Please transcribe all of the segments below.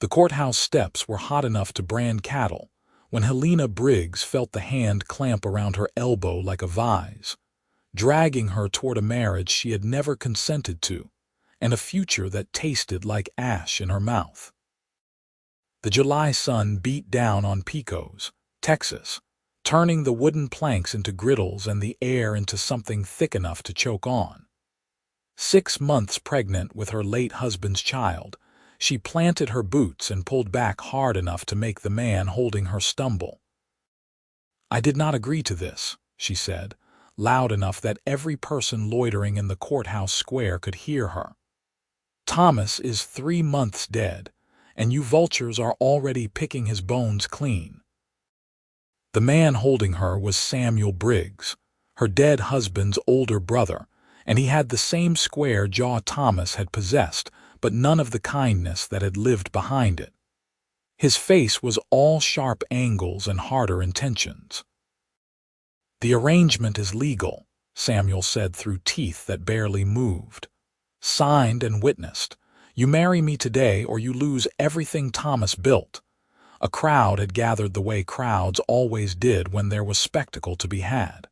The courthouse steps were hot enough to brand cattle when Helena Briggs felt the hand clamp around her elbow like a vise, dragging her toward a marriage she had never consented to and a future that tasted like ash in her mouth. The July sun beat down on Pecos, Texas, turning the wooden planks into griddles and the air into something thick enough to choke on. 6 months pregnant with her late husband's child, she planted her boots and pulled back hard enough to make the man holding her stumble. "I did not agree to this," she said, loud enough that every person loitering in the courthouse square could hear her. "Thomas is 3 months dead, and you vultures are already picking his bones clean." The man holding her was Samuel Briggs, her dead husband's older brother, and he had the same square jaw Thomas had possessed, but none of the kindness that had lived behind it. His face was all sharp angles and harder intentions. "The arrangement is legal," Samuel said through teeth that barely moved. "Signed and witnessed. You marry me today or you lose everything Thomas built." A crowd had gathered the way crowds always did when there was spectacle to be had.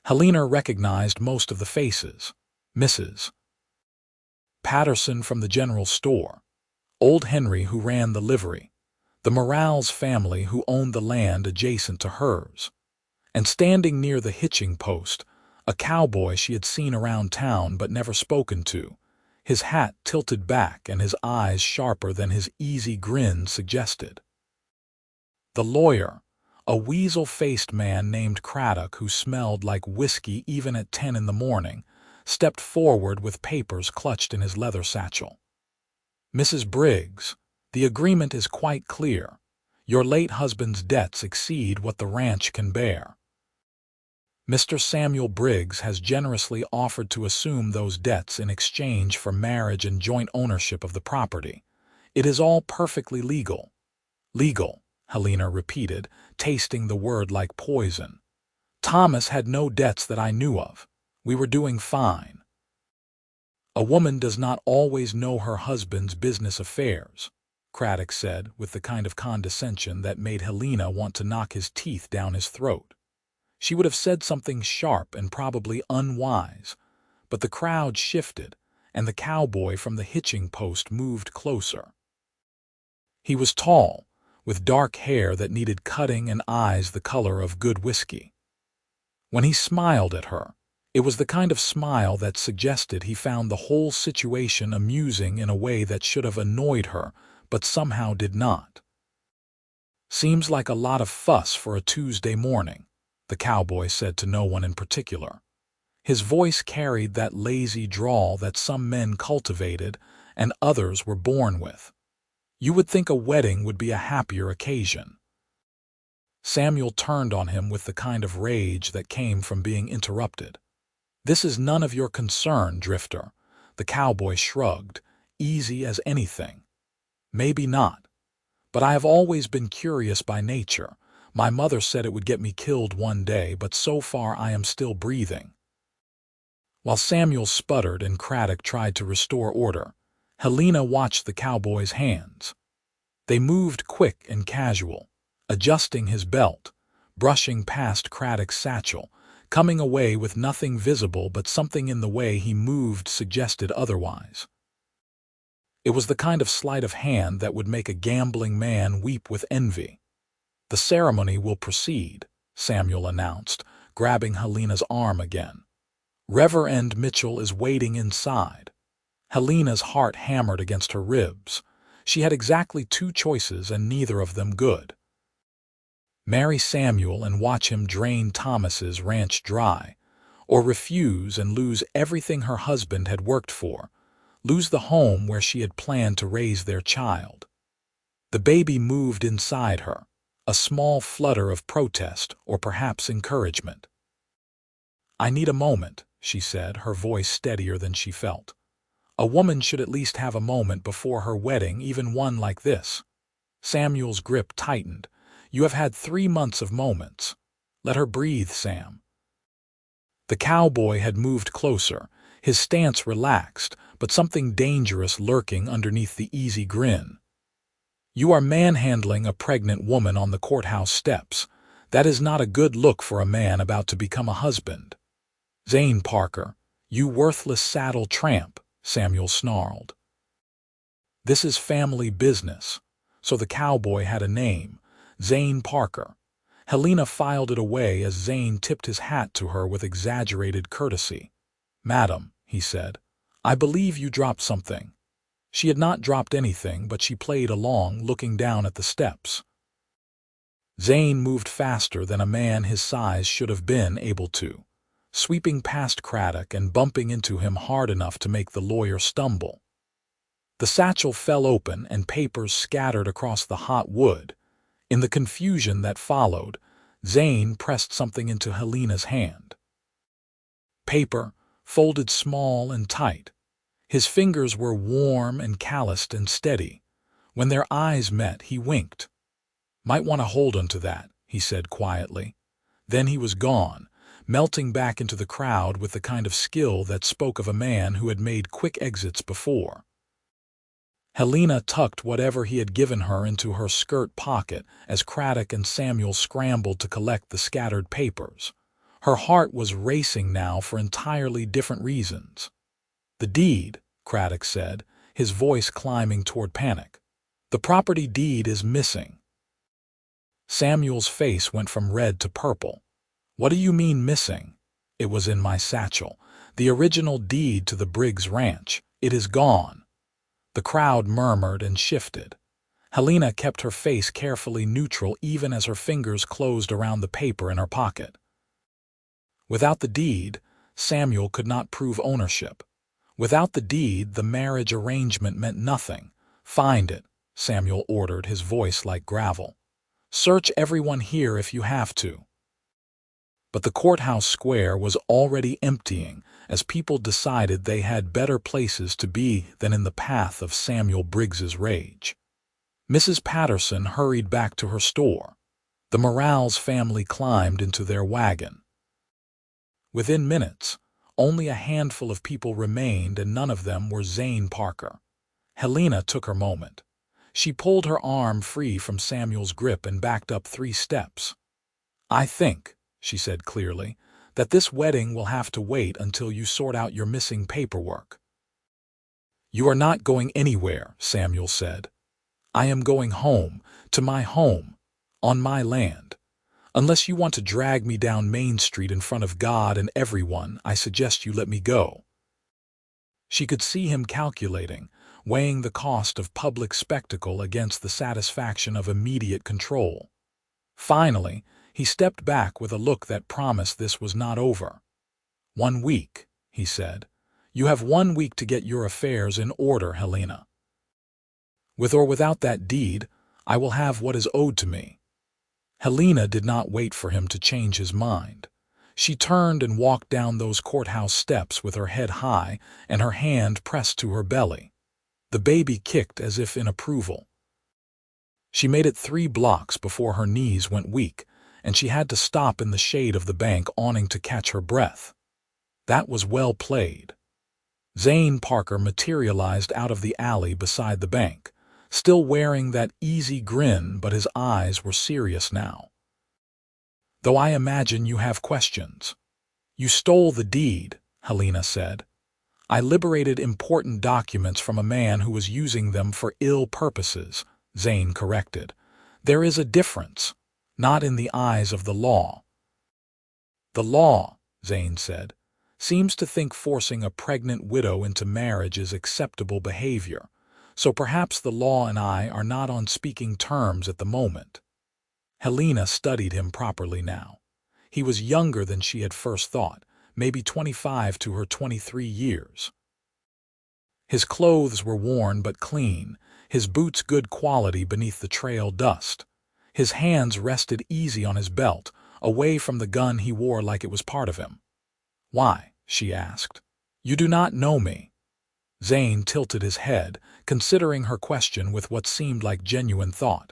Helena recognized most of the faces. Mrs. Patterson from the general store, old Henry who ran the livery, the Morales family who owned the land adjacent to hers, and standing near the hitching post, a cowboy she had seen around town but never spoken to, his hat tilted back and his eyes sharper than his easy grin suggested. The lawyer, a weasel-faced man named Craddock who smelled like whiskey even at 10 in the morning, stepped forward with papers clutched in his leather satchel. "Mrs. Briggs, the agreement is quite clear. Your late husband's debts exceed what the ranch can bear. Mr. Samuel Briggs has generously offered to assume those debts in exchange for marriage and joint ownership of the property. It is all perfectly legal." "Legal," Helena repeated, tasting the word like poison. "Thomas had no debts that I knew of. We were doing fine." "A woman does not always know her husband's business affairs," Craddock said with the kind of condescension that made Helena want to knock his teeth down his throat. She would have said something sharp and probably unwise, but the crowd shifted, and the cowboy from the hitching post moved closer. He was tall, with dark hair that needed cutting and eyes the color of good whiskey. When he smiled at her, it was the kind of smile that suggested he found the whole situation amusing in a way that should have annoyed her, but somehow did not. "Seems like a lot of fuss for a Tuesday morning," the cowboy said to no one in particular. His voice carried that lazy drawl that some men cultivated and others were born with. "You would think a wedding would be a happier occasion." Samuel turned on him with the kind of rage that came from being interrupted. "This is none of your concern, Drifter," the cowboy shrugged, easy as anything. "Maybe not. But I have always been curious by nature. My mother said it would get me killed one day, but so far I am still breathing." While Samuel sputtered and Craddock tried to restore order, Helena watched the cowboy's hands. They moved quick and casual, adjusting his belt, brushing past Craddock's satchel, coming away with nothing visible but something in the way he moved suggested otherwise. It was the kind of sleight of hand that would make a gambling man weep with envy. "The ceremony will proceed," Samuel announced, grabbing Helena's arm again. "Reverend Mitchell is waiting inside." Helena's heart hammered against her ribs. She had exactly 2 choices and neither of them good. Marry Samuel and watch him drain Thomas's ranch dry, or refuse and lose everything her husband had worked for, lose the home where she had planned to raise their child. The baby moved inside her, a small flutter of protest or perhaps encouragement. "I need a moment," she said, her voice steadier than she felt. "A woman should at least have a moment before her wedding, even one like this." Samuel's grip tightened. "You have had 3 months of moments. Let her breathe, Sam." The cowboy had moved closer, his stance relaxed, but something dangerous lurking underneath the easy grin. You are manhandling a pregnant woman on the courthouse steps. That is not a good look for a man about to become a husband." "Zane Parker, you worthless saddle tramp," Samuel snarled. "This is family business." So the cowboy had a name, Zane Parker. Helena filed it away as Zane tipped his hat to her with exaggerated courtesy. "Madam," he said, "I believe you dropped something." She had not dropped anything, but she played along, looking down at the steps. Zane moved faster than a man his size should have been able to, sweeping past Craddock and bumping into him hard enough to make the lawyer stumble. The satchel fell open and papers scattered across the hot wood. In the confusion that followed, Zane pressed something into Helena's hand. Paper, folded small and tight. His fingers were warm and calloused and steady. When their eyes met, he winked. "Might want to hold onto that," he said quietly. Then he was gone, melting back into the crowd with the kind of skill that spoke of a man who had made quick exits before. Helena tucked whatever he had given her into her skirt pocket as Craddock and Samuel scrambled to collect the scattered papers. Her heart was racing now for entirely different reasons. "The deed," Craddock said, his voice climbing toward panic. "The property deed is missing." Samuel's face went from red to purple. "What do you mean missing?" "It was in my satchel. The original deed to the Briggs ranch. It is gone." The crowd murmured and shifted. Helena kept her face carefully neutral even as her fingers closed around the paper in her pocket. Without the deed, Samuel could not prove ownership. Without the deed, the marriage arrangement meant nothing. "Find it," Samuel ordered, his voice like gravel. "Search everyone here if you have to." But the courthouse square was already emptying as people decided they had better places to be than in the path of Samuel Briggs's rage. Mrs. Patterson hurried back to her store. The Morales family climbed into their wagon. Within minutes, only a handful of people remained, and none of them were Zane Parker. Helena took her moment. She pulled her arm free from Samuel's grip and backed up 3 steps. "I think," she said clearly, "that this wedding will have to wait until you sort out your missing paperwork." "You are not going anywhere," Samuel said. "I am going home, to my home, on my land. Unless you want to drag me down Main Street in front of God and everyone, I suggest you let me go." She could see him calculating, weighing the cost of public spectacle against the satisfaction of immediate control. Finally, he stepped back with a look that promised this was not over. "1 week," he said. "You have 1 week to get your affairs in order, Helena. With or without that deed, I will have what is owed to me." Helena did not wait for him to change his mind. She turned and walked down those courthouse steps with her head high and her hand pressed to her belly. The baby kicked as if in approval. She made it 3 blocks before her knees went weak, and she had to stop in the shade of the bank awning to catch her breath. That was well played. Zane Parker materialized out of the alley beside the bank, still wearing that easy grin, but his eyes were serious now. "Though I imagine you have questions." "You stole the deed," Helena said. "I liberated important documents from a man who was using them for ill purposes," Zane corrected. "There is a difference, not in the eyes of the law." "The law," Zane said, "seems to think forcing a pregnant widow into marriage is acceptable behavior, so perhaps the law and I are not on speaking terms at the moment." Helena studied him properly now. He was younger than she had first thought, maybe 25 to her 23 years. His clothes were worn but clean, his boots good quality beneath the trail dust. His hands rested easy on his belt, away from the gun he wore like it was part of him. "Why?" she asked. "You do not know me." Zane tilted his head, considering her question with what seemed like genuine thought.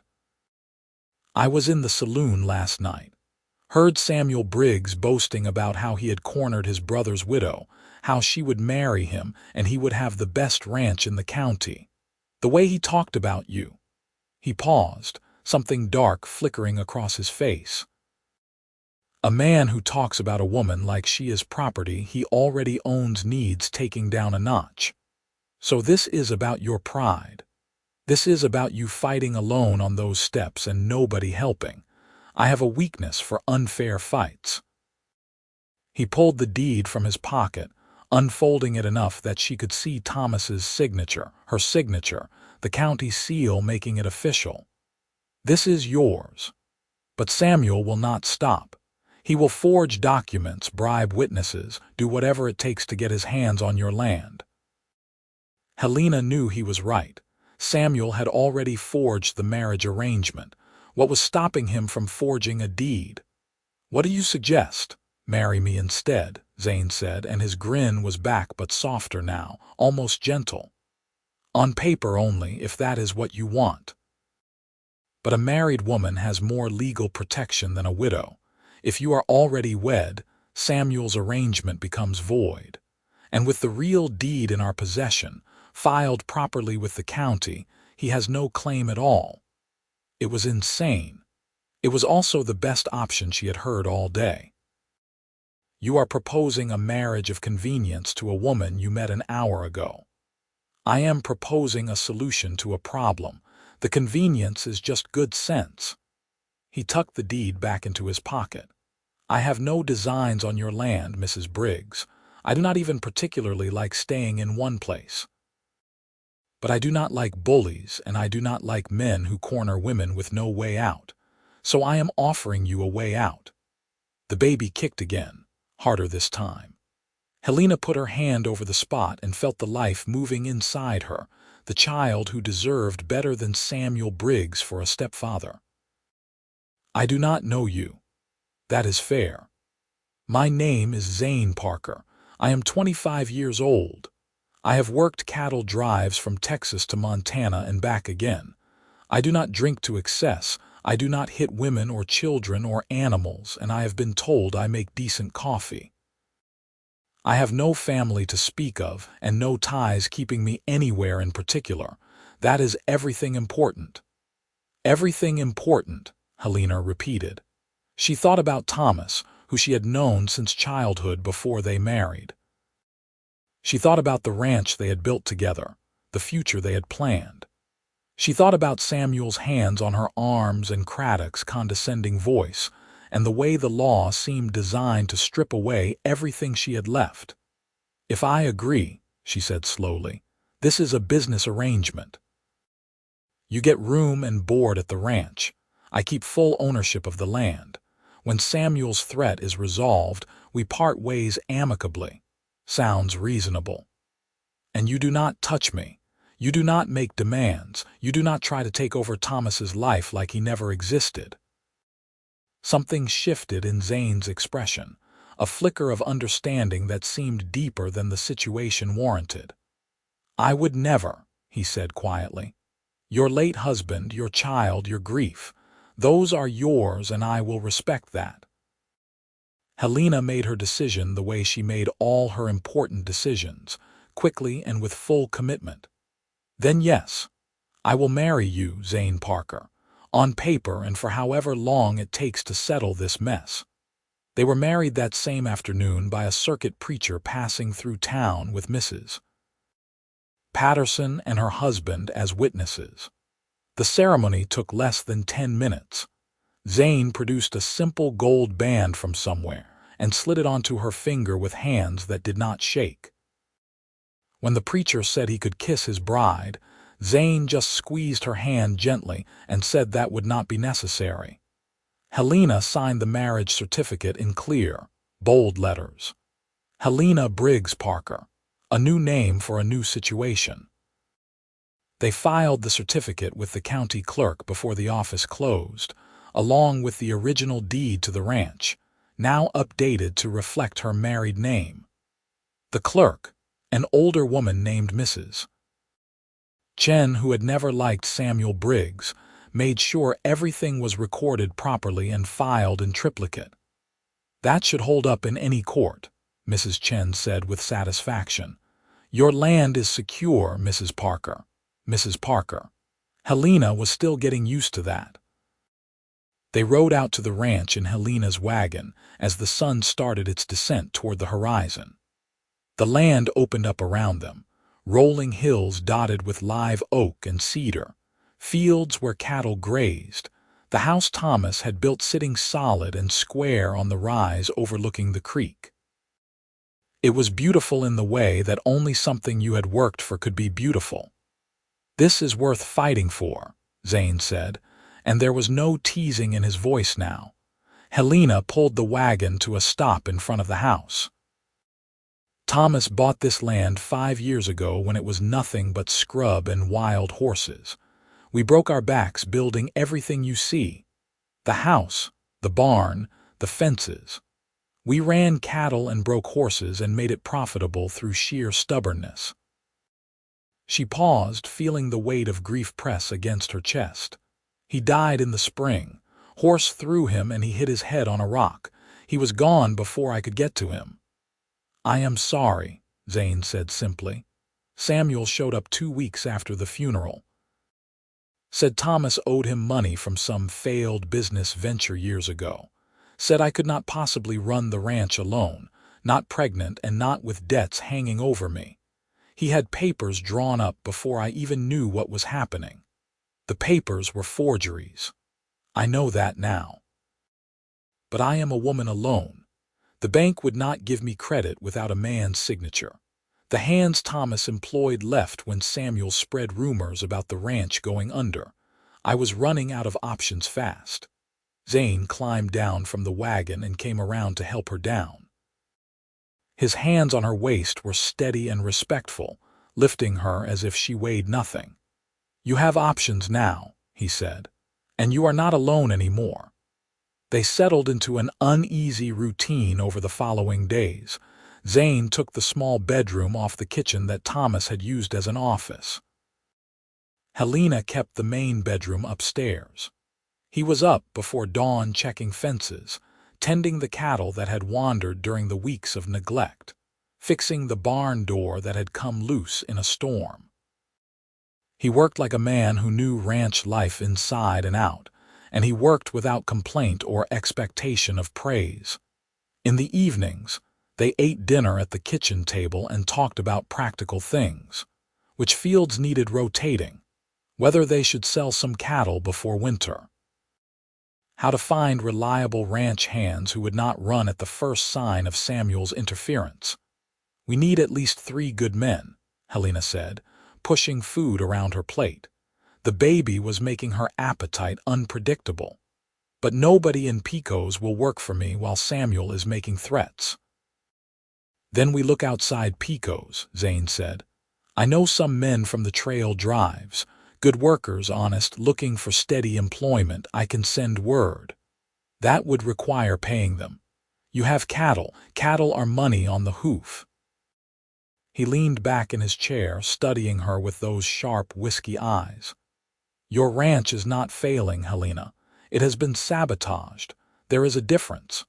"I was in the saloon last night. Heard Samuel Briggs boasting about how he had cornered his brother's widow, how she would marry him and he would have the best ranch in the county. The way he talked about you." He paused, something dark flickering across his face. A man who talks about a woman like she is property he already owns needs taking down a notch. So this is about your pride. This is about you fighting alone on those steps and nobody helping. I have a weakness for unfair fights. He pulled the deed from his pocket, unfolding it enough that she could see Thomas's signature, her signature, the county seal making it official. This is yours. But Samuel will not stop. He will forge documents, bribe witnesses, do whatever it takes to get his hands on your land. Helena knew he was right. Samuel had already forged the marriage arrangement. What was stopping him from forging a deed? What do you suggest? Marry me instead, Zane said, and his grin was back but softer now, almost gentle. On paper only, if that is what you want. But a married woman has more legal protection than a widow. If you are already wed, Samuel's arrangement becomes void. And with the real deed in our possession, filed properly with the county, he has no claim at all. It was insane. It was also the best option she had heard all day. You are proposing a marriage of convenience to a woman you met an hour ago. I am proposing a solution to a problem. The convenience is just good sense. He tucked the deed back into his pocket. I have no designs on your land, Mrs. Briggs. I do not even particularly like staying in one place. But I do not like bullies, and I do not like men who corner women with no way out. So I am offering you a way out. The baby kicked again, harder this time. Helena put her hand over the spot and felt the life moving inside her, the child who deserved better than Samuel Briggs for a stepfather. I do not know you. That is fair. My name is Zane Parker. I am 25 years old. I have worked cattle drives from Texas to Montana and back again. I do not drink to excess. I do not hit women or children or animals, and I have been told I make decent coffee. I have no family to speak of and no ties keeping me anywhere in particular. That is everything important. Everything important, Helena repeated. She thought about Thomas, who she had known since childhood before they married. She thought about the ranch they had built together, the future they had planned. She thought about Samuel's hands on her arms and Craddock's condescending voice, and the way the law seemed designed to strip away everything she had left. If I agree, she said slowly, this is a business arrangement. You get room and board at the ranch. I keep full ownership of the land. When Samuel's threat is resolved, we part ways amicably. Sounds reasonable. And you do not touch me. You do not make demands. You do not try to take over Thomas's life like he never existed. Something shifted in Zane's expression, a flicker of understanding that seemed deeper than the situation warranted. I would never, he said quietly. Your late husband, your child, your grief, those are yours and I will respect that. Helena made her decision the way she made all her important decisions, quickly and with full commitment. Then yes, I will marry you, Zane Parker, on paper and for however long it takes to settle this mess. They were married that same afternoon by a circuit preacher passing through town with Mrs. Patterson and her husband as witnesses. The ceremony took less than 10 minutes. Zane produced a simple gold band from somewhere and slid it onto her finger with hands that did not shake. When the preacher said he could kiss his bride, Zane just squeezed her hand gently and said that would not be necessary. Helena signed the marriage certificate in clear, bold letters. Helena Briggs Parker, a new name for a new situation. They filed the certificate with the county clerk before the office closed, along with the original deed to the ranch, now updated to reflect her married name. The clerk, an older woman named Mrs. Chen, who had never liked Samuel Briggs, made sure everything was recorded properly and filed in triplicate. That should hold up in any court, Mrs. Chen said with satisfaction. Your land is secure, Mrs. Parker. Mrs. Parker. Helena was still getting used to that. They rode out to the ranch in Helena's wagon as the sun started its descent toward the horizon. The land opened up around them, rolling hills dotted with live oak and cedar, fields where cattle grazed. The house Thomas had built sitting solid and square on the rise overlooking the creek. It was beautiful in the way that only something you had worked for could be beautiful. "This is worth fighting for," Zane said, and there was no teasing in his voice now. Helena pulled the wagon to a stop in front of the house. "Thomas bought this land 5 years ago when it was nothing but scrub and wild horses. We broke our backs building everything you see. The house, the barn, the fences. We ran cattle and broke horses and made it profitable through sheer stubbornness." She paused, feeling the weight of grief press against her chest. "He died in the spring. Horse threw him and he hit his head on a rock. He was gone before I could get to him." "I am sorry," Zane said simply. "Samuel showed up 2 weeks after the funeral. Said Thomas owed him money from some failed business venture years ago. Said I could not possibly run the ranch alone, not pregnant and not with debts hanging over me. He had papers drawn up before I even knew what was happening. The papers were forgeries. I know that now. But I am a woman alone. The bank would not give me credit without a man's signature. The hands Thomas employed left when Samuel spread rumors about the ranch going under. I was running out of options fast." Zane climbed down from the wagon and came around to help her down. His hands on her waist were steady and respectful, lifting her as if she weighed nothing. "You have options now," he said, "and you are not alone anymore." They settled into an uneasy routine over the following days. Zane took the small bedroom off the kitchen that Thomas had used as an office. Helena kept the main bedroom upstairs. He was up before dawn checking fences, tending the cattle that had wandered during the weeks of neglect, fixing the barn door that had come loose in a storm. He worked like a man who knew ranch life inside and out, and he worked without complaint or expectation of praise. In the evenings, they ate dinner at the kitchen table and talked about practical things, which fields needed rotating, whether they should sell some cattle before winter, how to find reliable ranch hands who would not run at the first sign of Samuel's interference. "We need at least 3 good men," Helena said, pushing food around her plate. The baby was making her appetite unpredictable. "But nobody in Pecos will work for me while Samuel is making threats." "Then we look outside Pecos," Zane said. "I know some men from the trail drives. Good workers, honest, looking for steady employment. I can send word. That would require paying them. You have cattle. Cattle are money on the hoof." He leaned back in his chair, studying her with those sharp, whiskey eyes. "Your ranch is not failing, Helena. It has been sabotaged. There is a difference.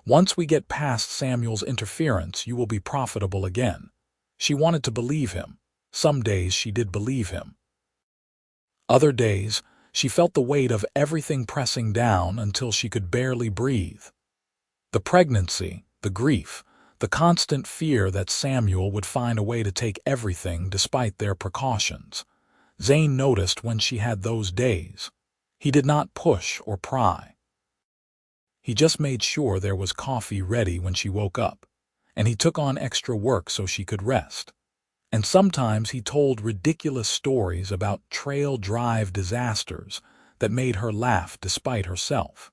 Once we get past Samuel's interference, you will be profitable again." She wanted to believe him. Some days she did believe him. Other days, she felt the weight of everything pressing down until she could barely breathe. The pregnancy, the grief, the constant fear that Samuel would find a way to take everything despite their precautions. Zane noticed when she had those days. He did not push or pry. He just made sure there was coffee ready when she woke up, and he took on extra work so she could rest. And sometimes he told ridiculous stories about trail drive disasters that made her laugh despite herself.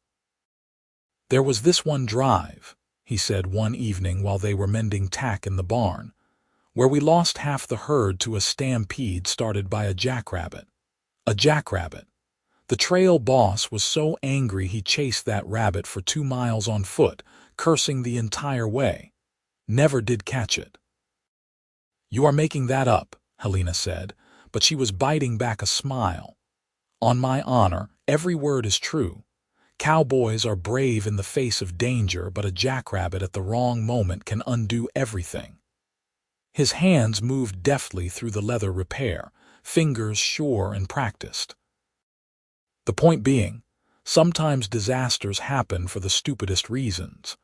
"There was this one drive," he said one evening while they were mending tack in the barn, "where we lost half the herd to a stampede started by a jackrabbit. A jackrabbit. The trail boss was so angry he chased that rabbit for 2 miles on foot, cursing the entire way. Never did catch it." "You are making that up," Helena said, but she was biting back a smile. "On my honor, every word is true. Cowboys are brave in the face of danger, but a jackrabbit at the wrong moment can undo everything." His hands moved deftly through the leather repair, fingers sure and practiced. The point being, sometimes disasters happen for the stupidest reasons.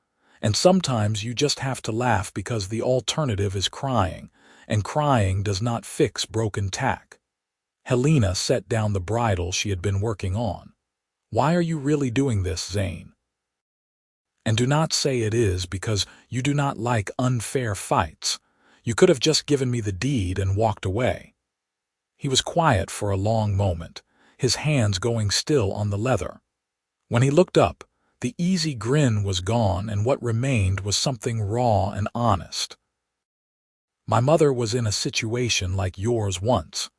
And sometimes you just have to laugh because the alternative is crying, and crying does not fix broken tack. Helena set down the bridle she had been working on. Why are you really doing this, Zane? And do not say it is because you do not like unfair fights. You could have just given me the deed and walked away. He was quiet for a long moment, his hands going still on the leather. When he looked up, the easy grin was gone and what remained was something raw and honest. My mother was in a situation like yours once.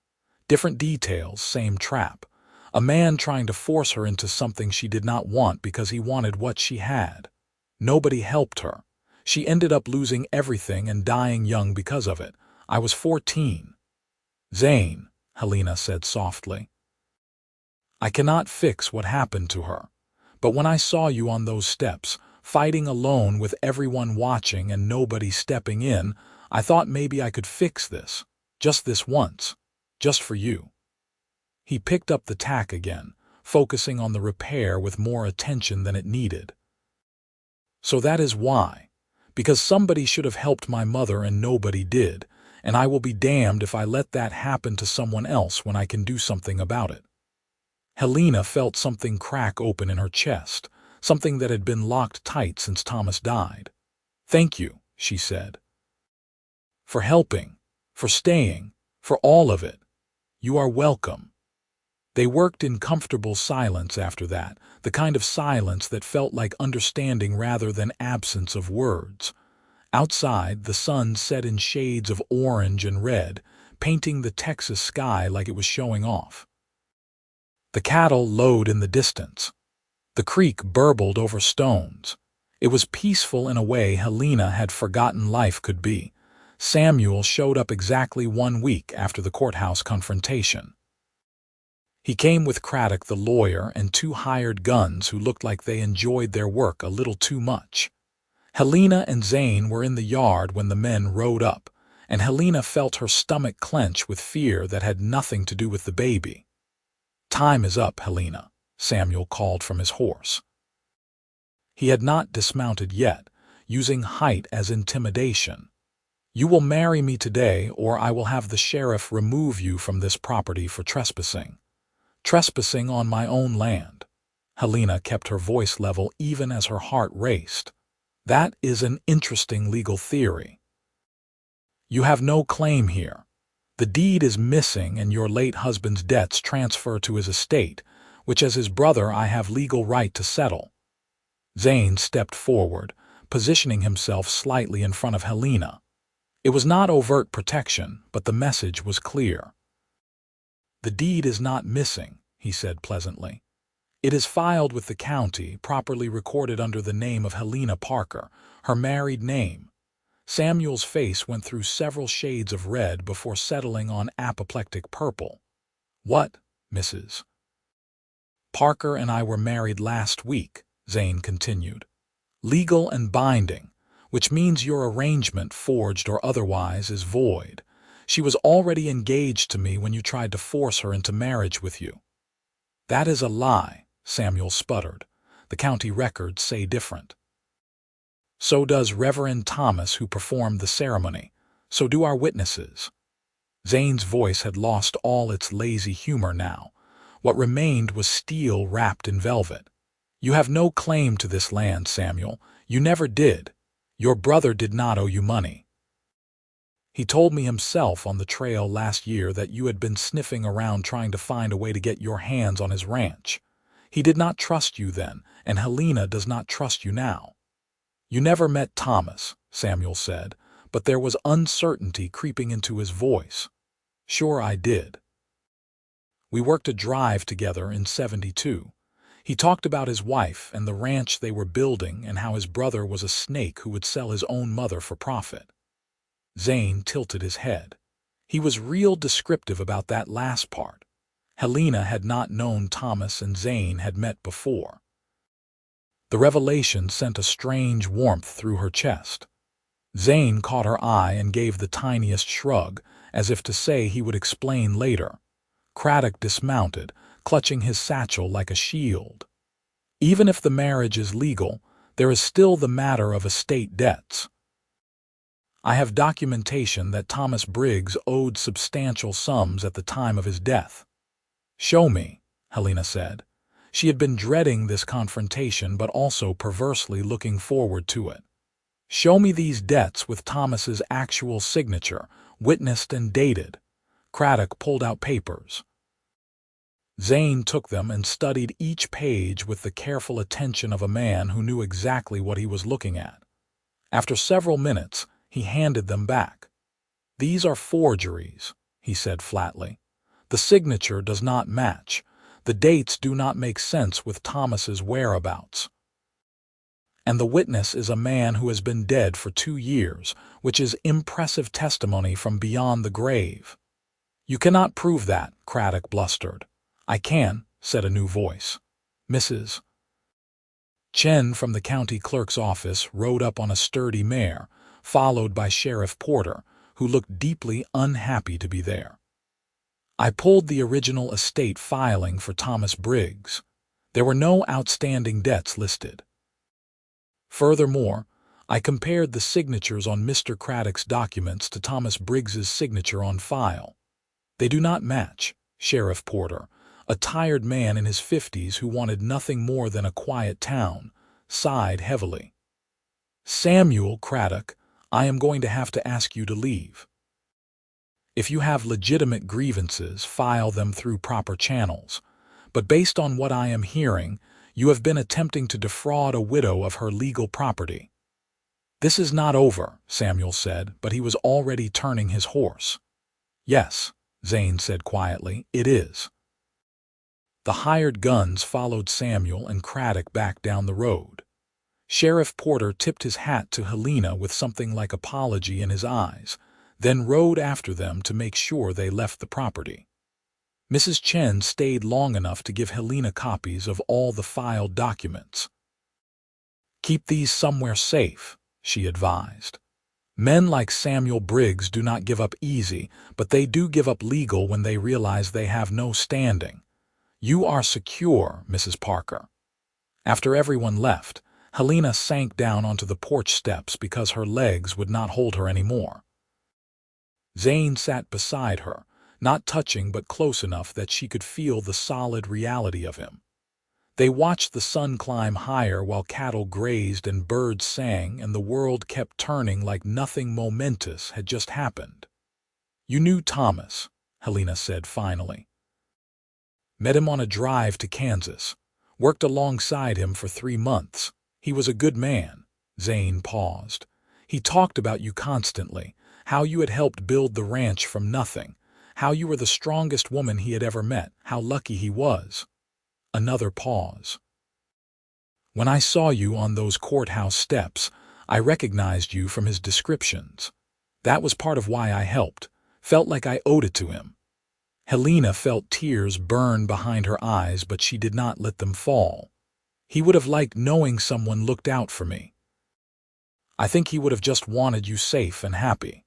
Different details, same trap. A man trying to force her into something she did not want because he wanted what she had. Nobody helped her. She ended up losing everything and dying young because of it. I was 14. Zane, Helena said softly. I cannot fix what happened to her. But when I saw you on those steps, fighting alone with everyone watching and nobody stepping in, I thought maybe I could fix this. Just this once. Just for you. He picked up the tack again, focusing on the repair with more attention than it needed. So that is why. Because somebody should have helped my mother and nobody did, and I will be damned if I let that happen to someone else when I can do something about it. Helena felt something crack open in her chest, something that had been locked tight since Thomas died. Thank you, she said. For helping, for staying, for all of it. You are welcome. They worked in comfortable silence after that, the kind of silence that felt like understanding rather than absence of words. Outside, the sun set in shades of orange and red, painting the Texas sky like it was showing off. The cattle lowed in the distance. The creek burbled over stones. It was peaceful in a way Helena had forgotten life could be. Samuel showed up exactly 1 week after the courthouse confrontation. He came with Craddock the lawyer and 2 hired guns who looked like they enjoyed their work a little too much. Helena and Zane were in the yard when the men rode up, and Helena felt her stomach clench with fear that had nothing to do with the baby. Time is up, Helena, Samuel called from his horse. He had not dismounted yet, using height as intimidation. You will marry me today, or I will have the sheriff remove you from this property for trespassing. Trespassing on my own land. Helena kept her voice level even as her heart raced. That is an interesting legal theory. You have no claim here. The deed is missing and your late husband's debts transfer to his estate, which as his brother I have legal right to settle. Zane stepped forward, positioning himself slightly in front of Helena. It was not overt protection, but the message was clear. The deed is not missing, he said pleasantly. It is filed with the county, properly recorded under the name of Helena Parker, her married name. Samuel's face went through several shades of red before settling on apoplectic purple. What, Mrs. Parker and I were married last week, Zane continued. Legal and binding, which means your arrangement, forged or otherwise, is void. She was already engaged to me when you tried to force her into marriage with you. That is a lie, Samuel sputtered. The county records say different. So does Reverend Thomas, who performed the ceremony. So do our witnesses. Zane's voice had lost all its lazy humor now. What remained was steel wrapped in velvet. You have no claim to this land, Samuel. You never did. Your brother did not owe you money. He told me himself on the trail last year that you had been sniffing around trying to find a way to get your hands on his ranch. He did not trust you then, and Helena does not trust you now. You never met Thomas, Samuel said, but there was uncertainty creeping into his voice. Sure I did. We worked a drive together in '72. He talked about his wife and the ranch they were building and how his brother was a snake who would sell his own mother for profit. Zane tilted his head. He was real descriptive about that last part. Helena had not known Thomas and Zane had met before. The revelation sent a strange warmth through her chest. Zane caught her eye and gave the tiniest shrug, as if to say he would explain later. Craddock dismounted, clutching his satchel like a shield. Even if the marriage is legal, there is still the matter of estate debts. I have documentation that Thomas Briggs owed substantial sums at the time of his death. Show me, Helena said. She had been dreading this confrontation but also perversely looking forward to it. Show me these debts with Thomas's actual signature, witnessed and dated. Craddock pulled out papers. Zane took them and studied each page with the careful attention of a man who knew exactly what he was looking at. After several minutes, he handed them back. "These are forgeries," he said flatly. "The signature does not match. The dates do not make sense with Thomas's whereabouts. And the witness is a man who has been dead for 2 years, which is impressive testimony from beyond the grave." "You cannot prove that," Craddock blustered. "I can," said a new voice. Mrs. Chen from the county clerk's office rode up on a sturdy mare, followed by Sheriff Porter, who looked deeply unhappy to be there. "I pulled the original estate filing for Thomas Briggs. There were no outstanding debts listed. Furthermore, I compared the signatures on Mr. Craddock's documents to Thomas Briggs's signature on file. They do not match." Sheriff Porter, a tired man in his 50s who wanted nothing more than a quiet town, sighed heavily. "Samuel Craddock, I am going to have to ask you to leave. If you have legitimate grievances, file them through proper channels. But based on what I am hearing, you have been attempting to defraud a widow of her legal property." "This is not over," Samuel said, but he was already turning his horse. "Yes," Zane said quietly, "it is." The hired guns followed Samuel and Craddock back down the road. Sheriff Porter tipped his hat to Helena with something like apology in his eyes, then rode after them to make sure they left the property. Mrs. Chen stayed long enough to give Helena copies of all the filed documents. "Keep these somewhere safe," she advised. "Men like Samuel Briggs do not give up easy, but they do give up legal when they realize they have no standing. You are secure, Mrs. Parker." After everyone left, Helena sank down onto the porch steps because her legs would not hold her anymore. Zane sat beside her, not touching but close enough that she could feel the solid reality of him. They watched the sun climb higher while cattle grazed and birds sang, and the world kept turning like nothing momentous had just happened. "You knew Thomas," Helena said finally. "Met him on a drive to Kansas. Worked alongside him for 3 months. He was a good man." Zane paused. "He talked about you constantly, how you had helped build the ranch from nothing, how you were the strongest woman he had ever met, how lucky he was." Another pause. "When I saw you on those courthouse steps, I recognized you from his descriptions. That was part of why I helped. Felt like I owed it to him." Helena felt tears burn behind her eyes, but she did not let them fall. "He would have liked knowing someone looked out for me. I think he would have just wanted you safe and happy.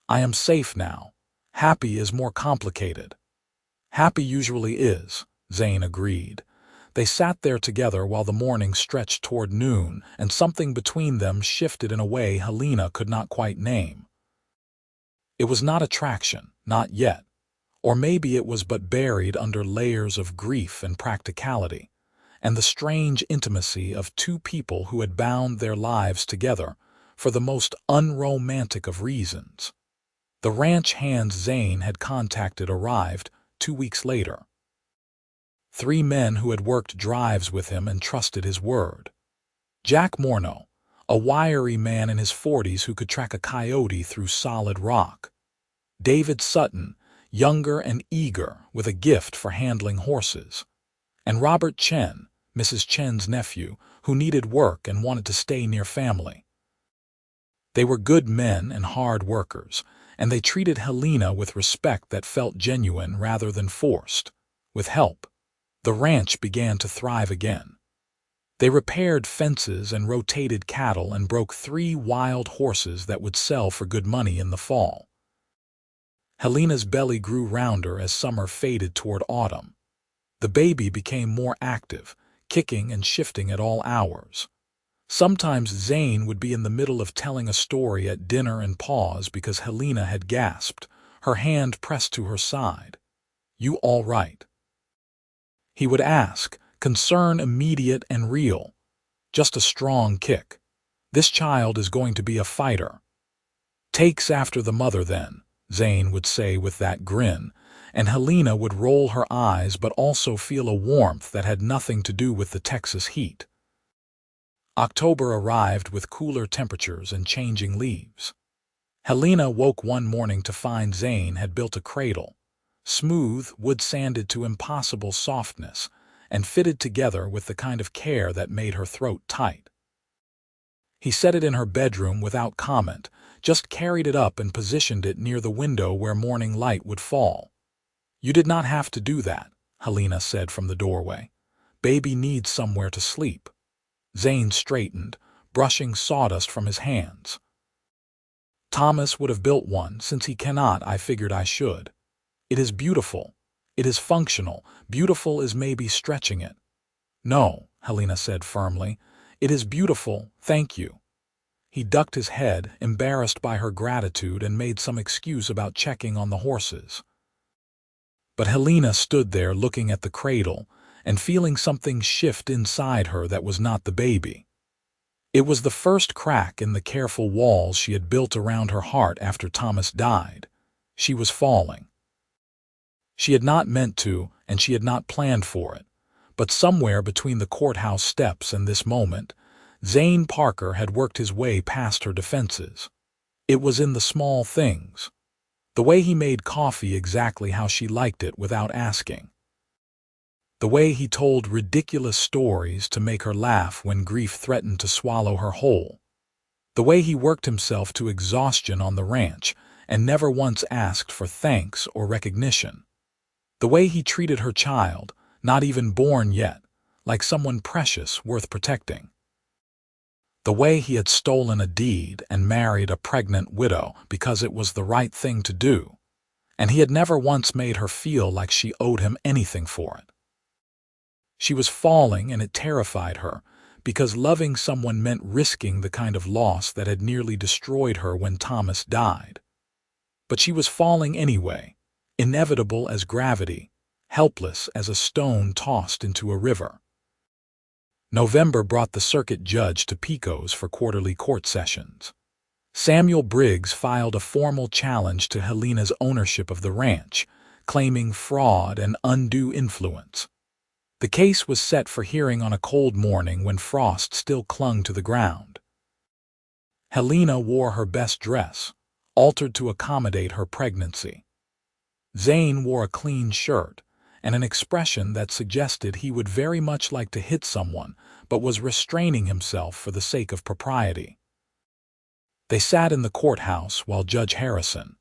I am safe now. Happy is more complicated." "Happy usually is," Zane agreed. They sat there together while the morning stretched toward noon, and something between them shifted in a way Helena could not quite name. It was not attraction, not yet. Or maybe it was but buried under layers of grief and practicality, and the strange intimacy of 2 people who had bound their lives together for the most unromantic of reasons. The ranch hands Zane had contacted arrived 2 weeks later. 3 men who had worked drives with him and trusted his word. Jack Morneau, a wiry man in his 40s who could track a coyote through solid rock. David Sutton, younger and eager, with a gift for handling horses. And Robert Chen, Mrs. Chen's nephew, who needed work and wanted to stay near family. They were good men and hard workers, and they treated Helena with respect that felt genuine rather than forced. With help, the ranch began to thrive again. They repaired fences and rotated cattle and broke 3 wild horses that would sell for good money in the fall. Helena's belly grew rounder as summer faded toward autumn. The baby became more active, kicking and shifting at all hours. Sometimes Zane would be in the middle of telling a story at dinner and pause because Helena had gasped, her hand pressed to her side. "You all right?" He would ask, concern immediate and real. "Just a strong kick. This child is going to be a fighter." "Takes after the mother then," Zane would say with that grin, and Helena would roll her eyes but also feel a warmth that had nothing to do with the Texas heat. October arrived with cooler temperatures and changing leaves. Helena woke one morning to find Zane had built a cradle, smooth, wood-sanded to impossible softness, and fitted together with the kind of care that made her throat tight. He set it in her bedroom without comment, just carried it up and positioned it near the window where morning light would fall. "You did not have to do that," Helena said from the doorway. "Baby needs somewhere to sleep." Zane straightened, brushing sawdust from his hands. "Thomas would have built one. Since he cannot, I figured I should. It is beautiful. It is functional. Beautiful is maybe stretching it." "No," Helena said firmly. "It is beautiful, thank you." He ducked his head, embarrassed by her gratitude, and made some excuse about checking on the horses. But Helena stood there looking at the cradle and feeling something shift inside her that was not the baby. It was the first crack in the careful walls she had built around her heart after Thomas died. She was falling. She had not meant to, and she had not planned for it, but somewhere between the courthouse steps and this moment, Zane Parker had worked his way past her defenses. It was in the small things. The way he made coffee exactly how she liked it without asking. The way he told ridiculous stories to make her laugh when grief threatened to swallow her whole. The way he worked himself to exhaustion on the ranch and never once asked for thanks or recognition. The way he treated her child, not even born yet, like someone precious worth protecting. The way he had stolen a deed and married a pregnant widow because it was the right thing to do, and he had never once made her feel like she owed him anything for it. She was falling, and it terrified her, because loving someone meant risking the kind of loss that had nearly destroyed her when Thomas died. But she was falling anyway, inevitable as gravity, helpless as a stone tossed into a river. November brought the circuit judge to Pecos for quarterly court sessions. Samuel Briggs filed a formal challenge to Helena's ownership of the ranch, claiming fraud and undue influence. The case was set for hearing on a cold morning when frost still clung to the ground. Helena wore her best dress, altered to accommodate her pregnancy. Zane wore a clean shirt and an expression that suggested he would very much like to hit someone, but was restraining himself for the sake of propriety. They sat in the courthouse while Judge Harrison,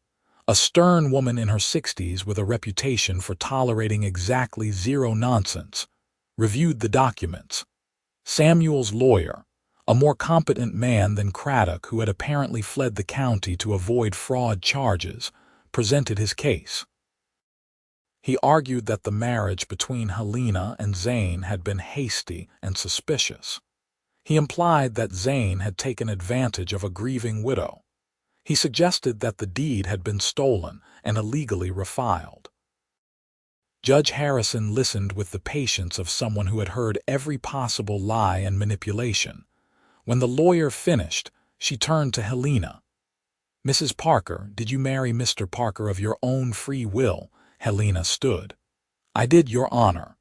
a stern woman in her 60s with a reputation for tolerating exactly zero nonsense, reviewed the documents. Samuel's lawyer, a more competent man than Craddock who had apparently fled the county to avoid fraud charges, presented his case. He argued that the marriage between Helena and Zane had been hasty and suspicious. He implied that Zane had taken advantage of a grieving widow. He suggested that the deed had been stolen and illegally refiled. Judge Harrison listened with the patience of someone who had heard every possible lie and manipulation. When the lawyer finished, she turned to Helena. "Mrs. Parker, did you marry Mr. Parker of your own free will?" Helena stood. "I did, Your Honor.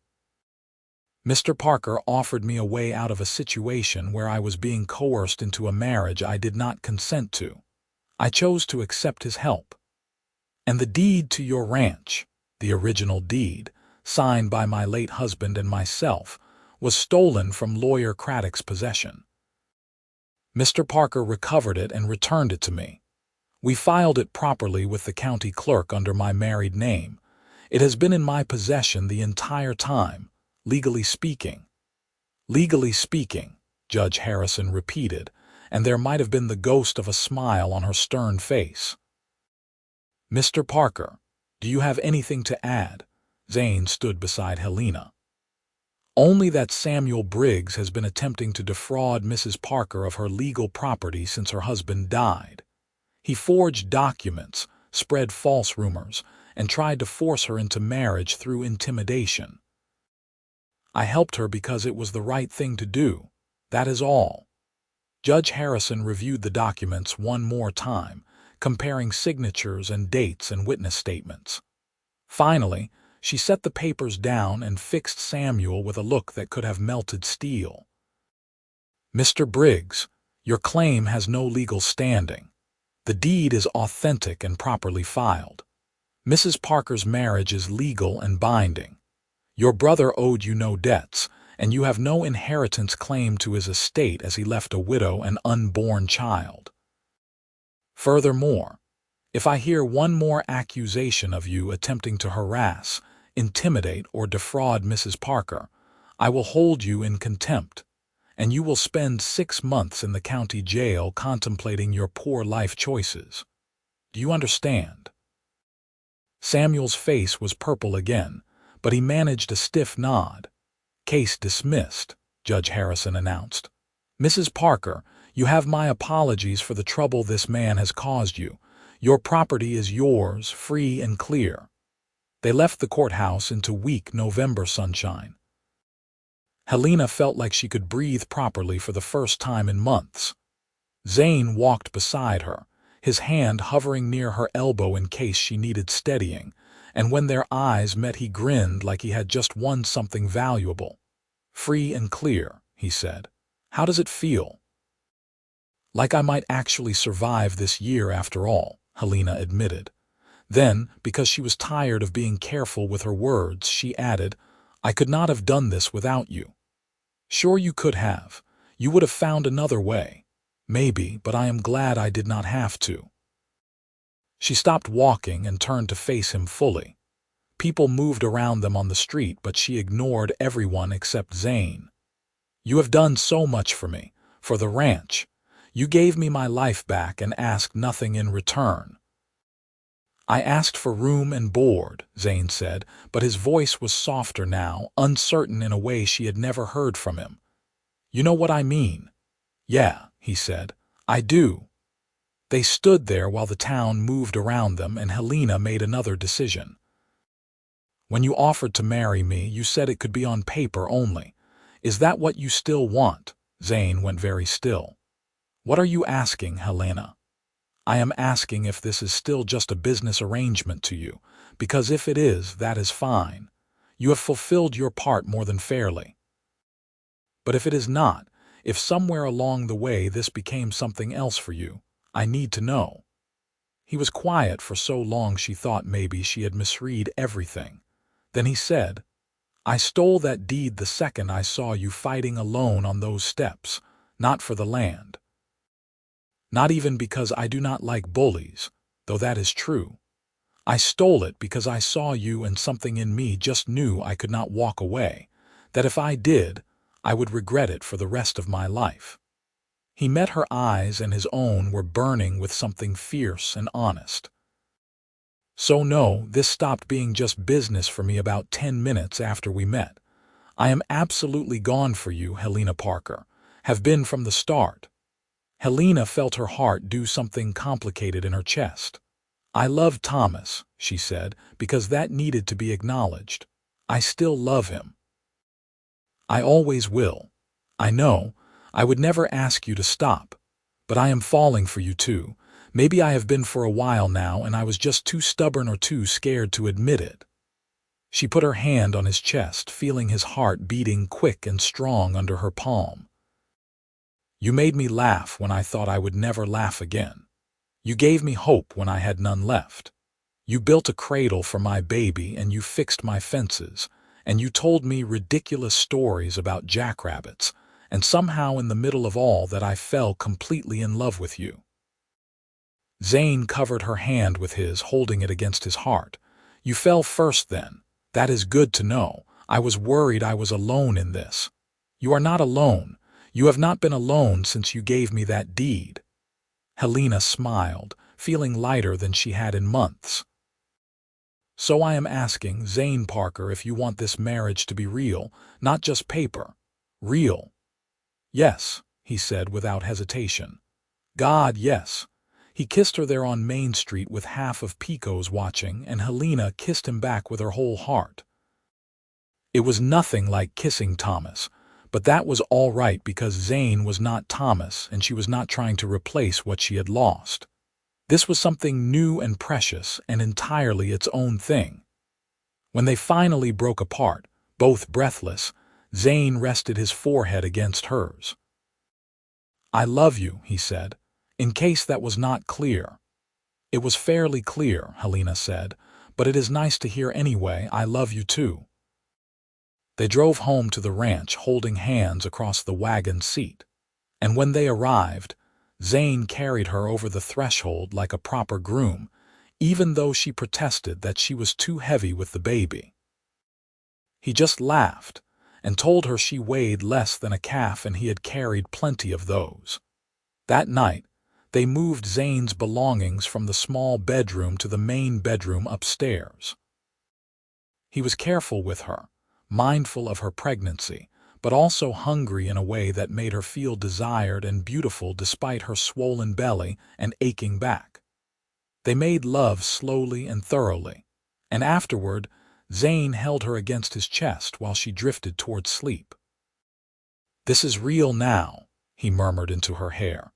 Mr. Parker offered me a way out of a situation where I was being coerced into a marriage I did not consent to. I chose to accept his help. And the deed to your ranch, the original deed, signed by my late husband and myself, was stolen from Lawyer Craddock's possession. Mr. Parker recovered it and returned it to me. We filed it properly with the county clerk under my married name. It has been in my possession the entire time, legally speaking." "Legally speaking," Judge Harrison repeated, and there might have been the ghost of a smile on her stern face. "Mr. Parker, do you have anything to add?" Zane stood beside Helena. Only that Samuel Briggs has been attempting to defraud Mrs. Parker of her legal property since her husband died. He forged documents, spread false rumors, and tried to force her into marriage through intimidation. I helped her because it was the right thing to do. That is all. Judge Harrison reviewed the documents one more time, comparing signatures and dates and witness statements. Finally, she set the papers down and fixed Samuel with a look that could have melted steel. "Mr. Briggs, your claim has no legal standing. The deed is authentic and properly filed. Mrs. Parker's marriage is legal and binding. Your brother owed you no debts, and you have no inheritance claim to his estate as he left a widow and unborn child. Furthermore, if I hear one more accusation of you attempting to harass, intimidate, or defraud Mrs. Parker, I will hold you in contempt, and you will spend 6 months in the county jail contemplating your poor life choices. Do you understand?" Samuel's face was purple again, but he managed a stiff nod. "Case dismissed," Judge Harrison announced. "Mrs. Parker, you have my apologies for the trouble this man has caused you. Your property is yours, free and clear." They left the courthouse into weak November sunshine. Helena felt like she could breathe properly for the first time in months. Zane walked beside her, his hand hovering near her elbow in case she needed steadying, and when their eyes met he grinned like he had just won something valuable. "Free and clear," he said. "How does it feel?" "Like I might actually survive this year after all," Helena admitted. Then, because she was tired of being careful with her words, she added, "I could not have done this without you." "Sure you could have. You would have found another way. Maybe, but I am glad I did not have to." She stopped walking and turned to face him fully. People moved around them on the street, but she ignored everyone except Zane. "You have done so much for me, for the ranch. You gave me my life back and asked nothing in return." "I asked for room and board," Zane said, but his voice was softer now, uncertain in a way she had never heard from him. "You know what I mean?" "Yeah," he said, "I do." They stood there while the town moved around them, and Helena made another decision. "When you offered to marry me, you said it could be on paper only. Is that what you still want?" Zane went very still. "What are you asking, Helena?" "I am asking if this is still just a business arrangement to you, because if it is, that is fine. You have fulfilled your part more than fairly. But if it is not, if somewhere along the way this became something else for you, I need to know." He was quiet for so long she thought maybe she had misread everything. Then he said, "I stole that deed the second I saw you fighting alone on those steps, not for the land. Not even because I do not like bullies, though that is true. I stole it because I saw you and something in me just knew I could not walk away, that if I did, I would regret it for the rest of my life." He met her eyes and his own were burning with something fierce and honest. "So no, this stopped being just business for me about 10 minutes after we met. I am absolutely gone for you, Helena Parker, have been from the start." Helena felt her heart do something complicated in her chest. "I love Thomas," she said, "because that needed to be acknowledged. I still love him. I always will. I know, I would never ask you to stop. But I am falling for you too. Maybe I have been for a while now, and I was just too stubborn or too scared to admit it." She put her hand on his chest, feeling his heart beating quick and strong under her palm. "You made me laugh when I thought I would never laugh again. You gave me hope when I had none left. You built a cradle for my baby, and you fixed my fences, and you told me ridiculous stories about jackrabbits, and somehow in the middle of all that I fell completely in love with you." Zane covered her hand with his, holding it against his heart. "You fell first then. That is good to know. I was worried I was alone in this. You are not alone. You have not been alone since you gave me that deed." Helena smiled, feeling lighter than she had in months. So I am asking, Zane Parker, if you want this marriage to be real, not just paper. Real. Yes, he said without hesitation. God, yes. He kissed her there on Main Street with half of Pecos watching, and Helena kissed him back with her whole heart. It was nothing like kissing Thomas, but that was all right because Zane was not Thomas and she was not trying to replace what she had lost. This was something new and precious and entirely its own thing. When they finally broke apart, both breathless, Zane rested his forehead against hers. I love you, he said, in case that was not clear. It was fairly clear, Helena said, but it is nice to hear anyway, I love you too. They drove home to the ranch holding hands across the wagon seat, and when they arrived, Zane carried her over the threshold like a proper groom, even though she protested that she was too heavy with the baby. He just laughed and told her she weighed less than a calf and he had carried plenty of those. That night, they moved Zane's belongings from the small bedroom to the main bedroom upstairs. He was careful with her, mindful of her pregnancy, but also hungry in a way that made her feel desired and beautiful despite her swollen belly and aching back. They made love slowly and thoroughly, and afterward, Zane held her against his chest while she drifted toward sleep. This is real now, he murmured into her hair.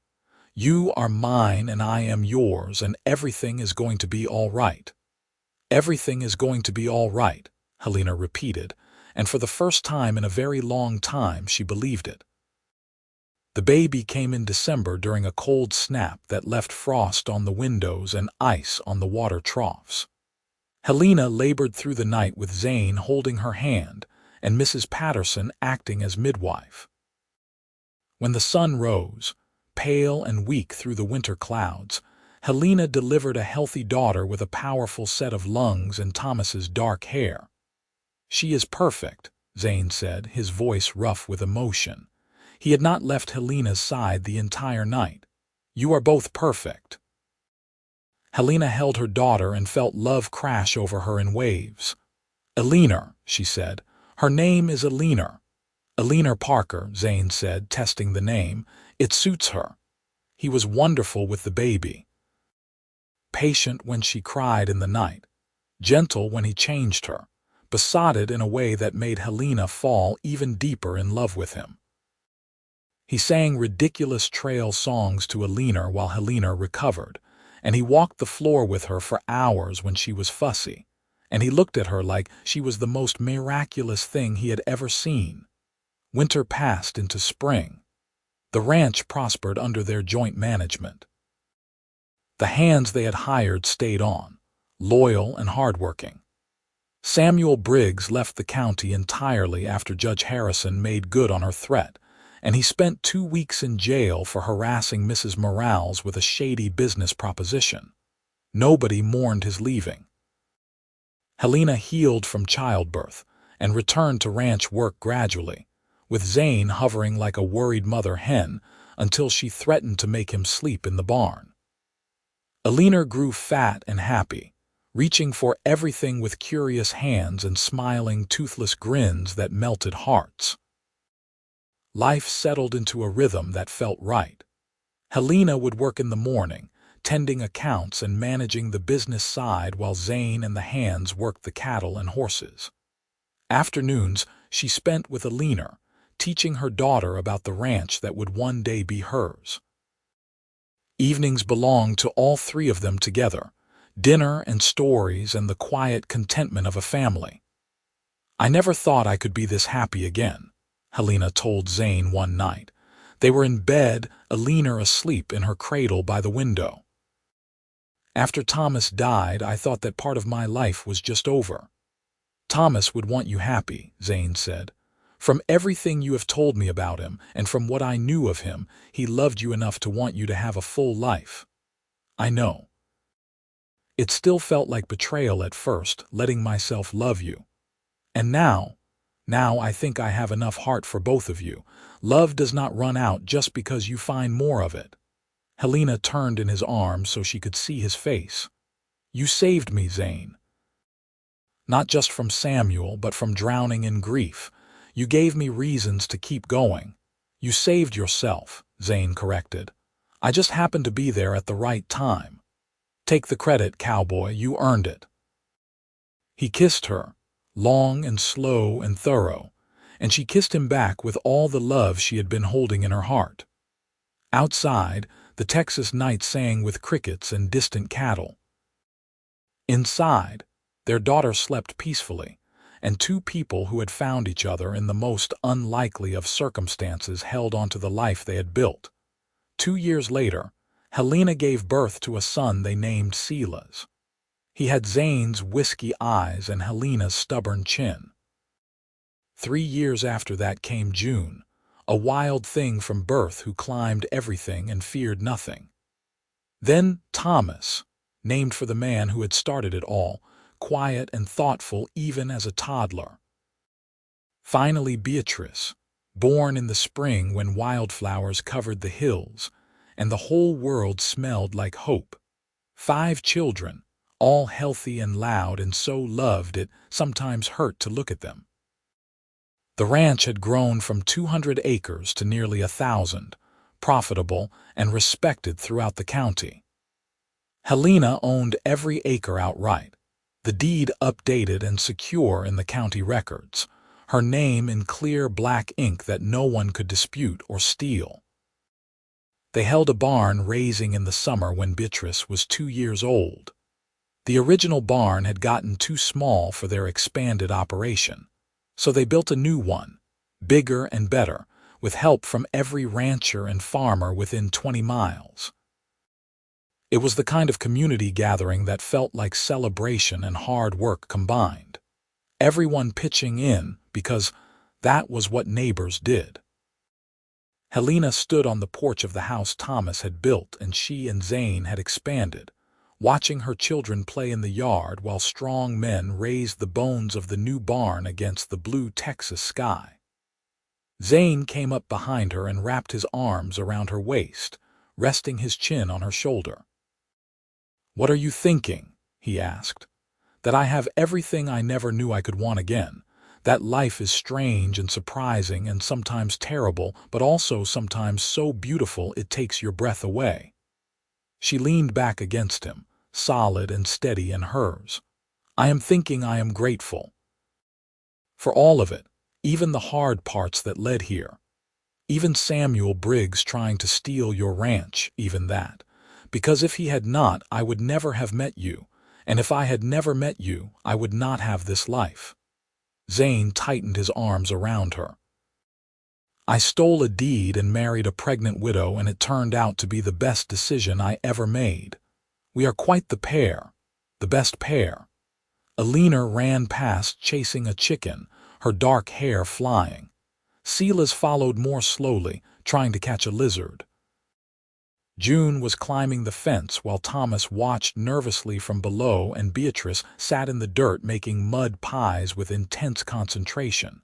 You are mine and I am yours, and everything is going to be all right. Everything is going to be all right, Helena repeated, and for the first time in a very long time she believed it. The baby came in December during a cold snap that left frost on the windows and ice on the water troughs. Helena labored through the night with Zane holding her hand and Mrs. Patterson acting as midwife. When the sun rose, pale and weak through the winter clouds, Helena delivered a healthy daughter with a powerful set of lungs and Thomas's dark hair. She is perfect, Zane said, his voice rough with emotion. He had not left Helena's side the entire night. You are both perfect. Helena held her daughter and felt love crash over her in waves. Helena, she said. Her name is Helena. Helena Parker, Zane said, testing the name. It suits her. He was wonderful with the baby. Patient when she cried in the night. Gentle when he changed her. Besotted in a way that made Helena fall even deeper in love with him. He sang ridiculous trail songs to Helena while Helena recovered, and he walked the floor with her for hours when she was fussy, and he looked at her like she was the most miraculous thing he had ever seen. Winter passed into spring. The ranch prospered under their joint management. The hands they had hired stayed on, loyal and hardworking. Samuel Briggs left the county entirely after Judge Harrison made good on her threat, and he spent 2 weeks in jail for harassing Mrs. Morales with a shady business proposition. Nobody mourned his leaving. Helena healed from childbirth and returned to ranch work gradually, with Zane hovering like a worried mother hen until she threatened to make him sleep in the barn. Helena grew fat and happy, reaching for everything with curious hands and smiling toothless grins that melted hearts. Life settled into a rhythm that felt right. Helena would work in the morning, tending accounts and managing the business side while Zane and the hands worked the cattle and horses. Afternoons she spent with Helena, teaching her daughter about the ranch that would one day be hers. Evenings belonged to all three of them together, dinner and stories and the quiet contentment of a family. I never thought I could be this happy again, Helena told Zane one night. They were in bed, Helena asleep in her cradle by the window. After Thomas died, I thought that part of my life was just over. Thomas would want you happy, Zane said. From everything you have told me about him and from what I knew of him, he loved you enough to want you to have a full life. I know. It still felt like betrayal at first, letting myself love you. And now I think I have enough heart for both of you. Love does not run out just because you find more of it. Helena turned in his arms so she could see his face. You saved me, Zane. Not just from Samuel, but from drowning in grief. You gave me reasons to keep going. You saved yourself, Zane corrected. I just happened to be there at the right time. Take the credit, Cowboy, you earned it. He kissed her, long and slow and thorough, and she kissed him back with all the love she had been holding in her heart. Outside, the Texas night sang with crickets and distant cattle. Inside, their daughter slept peacefully, and two people who had found each other in the most unlikely of circumstances held onto the life they had built. 2 years later, Helena gave birth to a son they named Silas. He had Zane's whiskey eyes and Helena's stubborn chin. 3 years after that came June, a wild thing from birth who climbed everything and feared nothing. Then Thomas, named for the man who had started it all, quiet and thoughtful even as a toddler. Finally Beatrice, born in the spring when wildflowers covered the hills, and the whole world smelled like hope. 5 children, all healthy and loud and so loved it sometimes hurt to look at them. The ranch had grown from 200 acres to nearly 1,000, profitable and respected throughout the county. Helena owned every acre outright, the deed updated and secure in the county records, her name in clear black ink that no one could dispute or steal. They held a barn raising in the summer when Beatrice was 2 years old. The original barn had gotten too small for their expanded operation, so they built a new one, bigger and better, with help from every rancher and farmer within 20 miles. It was the kind of community gathering that felt like celebration and hard work combined. Everyone pitching in because that was what neighbors did. Helena stood on the porch of the house Thomas had built and she and Zane had expanded, watching her children play in the yard while strong men raised the bones of the new barn against the blue Texas sky. Zane came up behind her and wrapped his arms around her waist, resting his chin on her shoulder. "What are you thinking?" he asked. "That I have everything I never knew I could want again. That life is strange and surprising and sometimes terrible, but also sometimes so beautiful it takes your breath away." She leaned back against him, solid and steady in hers. "I am thinking I am grateful. For all of it, even the hard parts that led here. Even Samuel Briggs trying to steal your ranch, even that. Because if he had not, I would never have met you, and if I had never met you, I would not have this life." Zane tightened his arms around her. "I stole a deed and married a pregnant widow, and it turned out to be the best decision I ever made. We are quite the pair, the best pair." Helena ran past chasing a chicken, her dark hair flying. Silas followed more slowly, trying to catch a lizard. June was climbing the fence while Thomas watched nervously from below and Beatrice sat in the dirt making mud pies with intense concentration.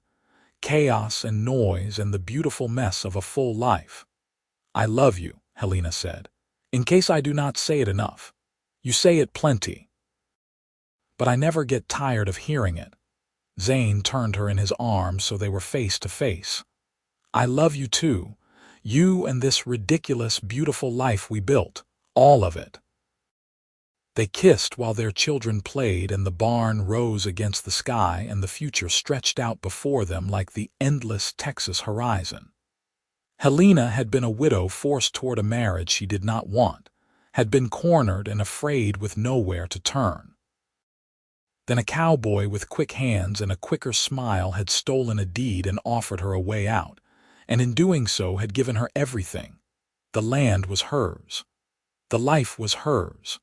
Chaos and noise and the beautiful mess of a full life. "I love you," Helena said. "In case I do not say it enough. You say it plenty. But I never get tired of hearing it." Zane turned her in his arms so they were face to face. "I love you too. You and this ridiculous, beautiful life we built. All of it." They kissed while their children played and the barn rose against the sky and the future stretched out before them like the endless Texas horizon. Helena had been a widow forced toward a marriage she did not want, had been cornered and afraid with nowhere to turn. Then a cowboy with quick hands and a quicker smile had stolen a deed and offered her a way out, and in doing so had given her everything. The land was hers. The life was hers.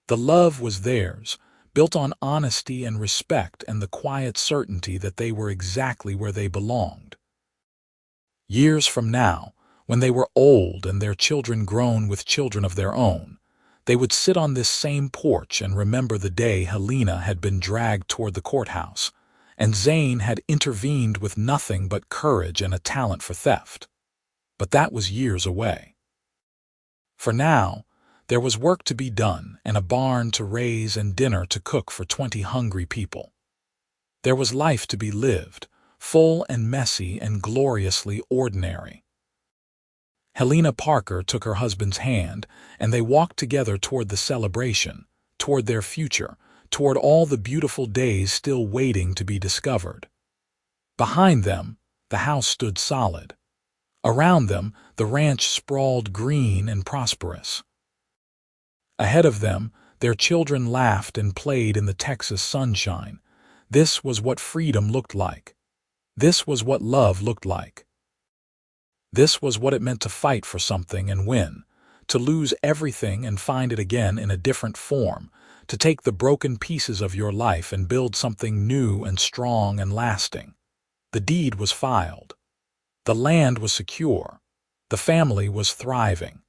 The love was theirs, built on honesty and respect and the quiet certainty that they were exactly where they belonged. Years from now, when they were old and their children grown with children of their own, they would sit on this same porch and remember the day Helena had been dragged toward the courthouse, and Zane had intervened with nothing but courage and a talent for theft. But that was years away. For now, there was work to be done and a barn to raise and dinner to cook for 20 hungry people. There was life to be lived, full and messy and gloriously ordinary. Helena Parker took her husband's hand, and they walked together toward the celebration, toward their future, toward all the beautiful days still waiting to be discovered. Behind them, the house stood solid. Around them, the ranch sprawled green and prosperous. Ahead of them, their children laughed and played in the Texas sunshine. This was what freedom looked like. This was what love looked like. This was what it meant to fight for something and win, to lose everything and find it again in a different form, to take the broken pieces of your life and build something new and strong and lasting. The deed was filed. The land was secure. The family was thriving.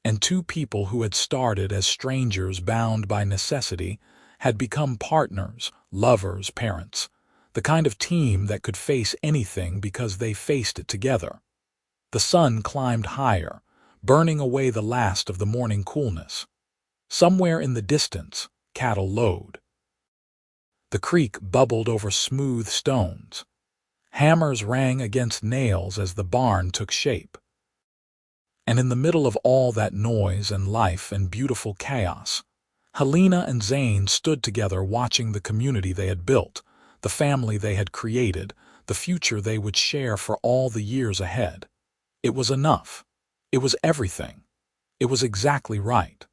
And two people who had started as strangers bound by necessity had become partners, lovers, parents, the kind of team that could face anything because they faced it together. The sun climbed higher, burning away the last of the morning coolness. Somewhere in the distance, cattle lowed. The creek bubbled over smooth stones. Hammers rang against nails as the barn took shape. And in the middle of all that noise and life and beautiful chaos, Helena and Zane stood together watching the community they had built, the family they had created, the future they would share for all the years ahead. It was enough. It was everything. It was exactly right.